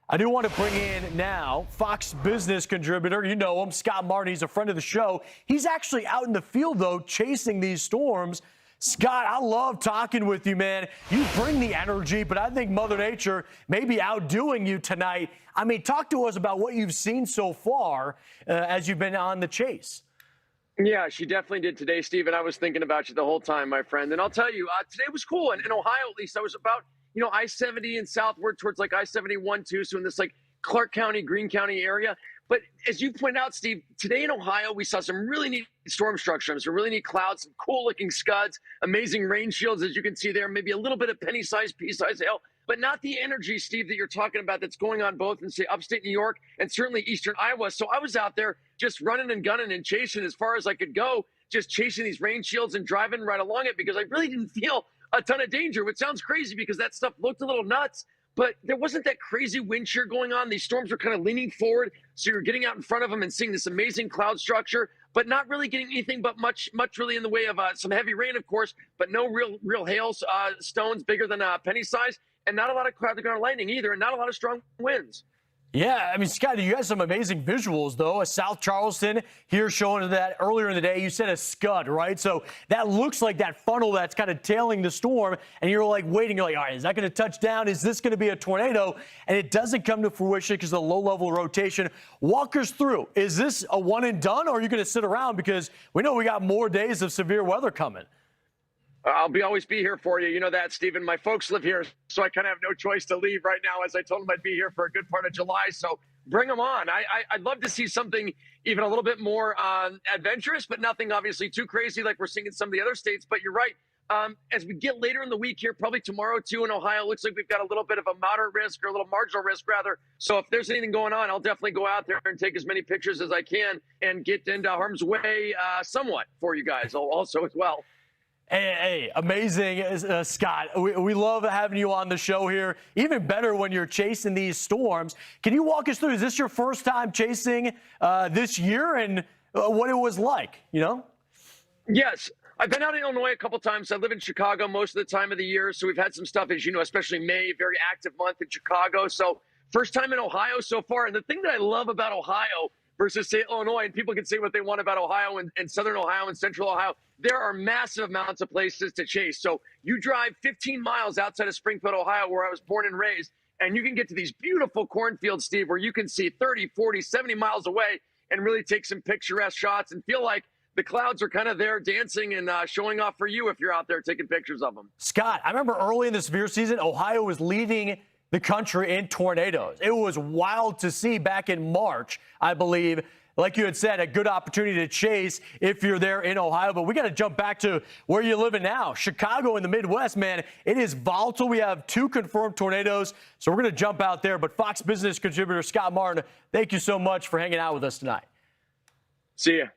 I do want to bring in now Fox Business contributor. You know him, Scott Martin. He's a friend of the show. He's actually out in the field, though, chasing these storms. Scott, I love talking with you, man. You bring the energy, but I think Mother Nature may be outdoing you tonight. I mean, talk to us about what you've seen so far as you've been on the chase. Yeah, she definitely did today, Steve. And I was thinking about you the whole time, my friend. And I'll tell you, today was cool. And in Ohio, at least, I was about, I-70 and southward towards like I-71 too. So in this like Clark County, Greene County area. But as you pointed out, Steve, today in Ohio, we saw some really neat storm structure, some really neat clouds, some cool looking scuds, amazing rain shields, as you can see there, maybe a little bit of penny-sized, pea-sized hail, but not the energy, Steve, that you're talking about that's going on both in, say, upstate New York and certainly eastern Iowa. So I was out there just running and gunning and chasing as far as I could go, just chasing these rain shields and driving right along it because I really didn't feel a ton of danger, which sounds crazy because that stuff looked a little nuts. But there wasn't that crazy wind shear going on. These storms were kind of leaning forward. So you're getting out in front of them and seeing this amazing cloud structure, but not really getting anything but much really in the way of some heavy rain, of course, but no real hail stones bigger than a penny size, and not a lot of cloud to lightning either, and not a lot of strong winds. Yeah, I mean, Scott, you had some amazing visuals, though. A South Charleston here showing that earlier in the day. You said a scud, right? So that looks like that funnel that's kind of tailing the storm, and you're like waiting. You're like, all right, is that going to touch down? Is this going to be a tornado? And it doesn't come to fruition because of the low-level rotation. Walk us through. Is this a one and done, or are you going to sit around because we know we got more days of severe weather coming? I'll always be here for you. You know that, Stephen. My folks live here, so I kind of have no choice to leave right now, as I told them I'd be here for a good part of July. So bring them on. I'd love to see something even a little bit more adventurous, but nothing obviously too crazy like we're seeing in some of the other states. But you're right. As we get later in the week here, probably tomorrow too in Ohio, looks like we've got a little bit of a moderate risk or a little marginal risk rather. So if there's anything going on, I'll definitely go out there and take as many pictures as I can and get into harm's way somewhat for you guys also as well. Hey, amazing, Scott. We love having you on the show here. Even better when you're chasing these storms. Can you walk us through? Is this your first time chasing this year and what it was like, Yes. I've been out in Illinois a couple times. I live in Chicago most of the time of the year. So we've had some stuff, as you know, especially May, very active month in Chicago. So first time in Ohio so far. And the thing that I love about Ohio versus, say, Illinois, and people can say what they want about Ohio and southern Ohio and central Ohio, there are massive amounts of places to chase. So you drive 15 miles outside of Springfield, Ohio, where I was born and raised, and you can get to these beautiful cornfields, Steve, where you can see 30, 40, 70 miles away and really take some picturesque shots and feel like the clouds are kind of there dancing and showing off for you if you're out there taking pictures of them. Scott, I remember early in the severe season, Ohio was leading the country in tornadoes. It was wild to see back in March, I believe. Like you had said, a good opportunity to chase if you're there in Ohio. But we got to jump back to where you're living now. Chicago in the Midwest, man, it is volatile. We have 2 confirmed tornadoes, so we're going to jump out there. But Fox Business contributor Scott Martin, thank you so much for hanging out with us tonight. See ya.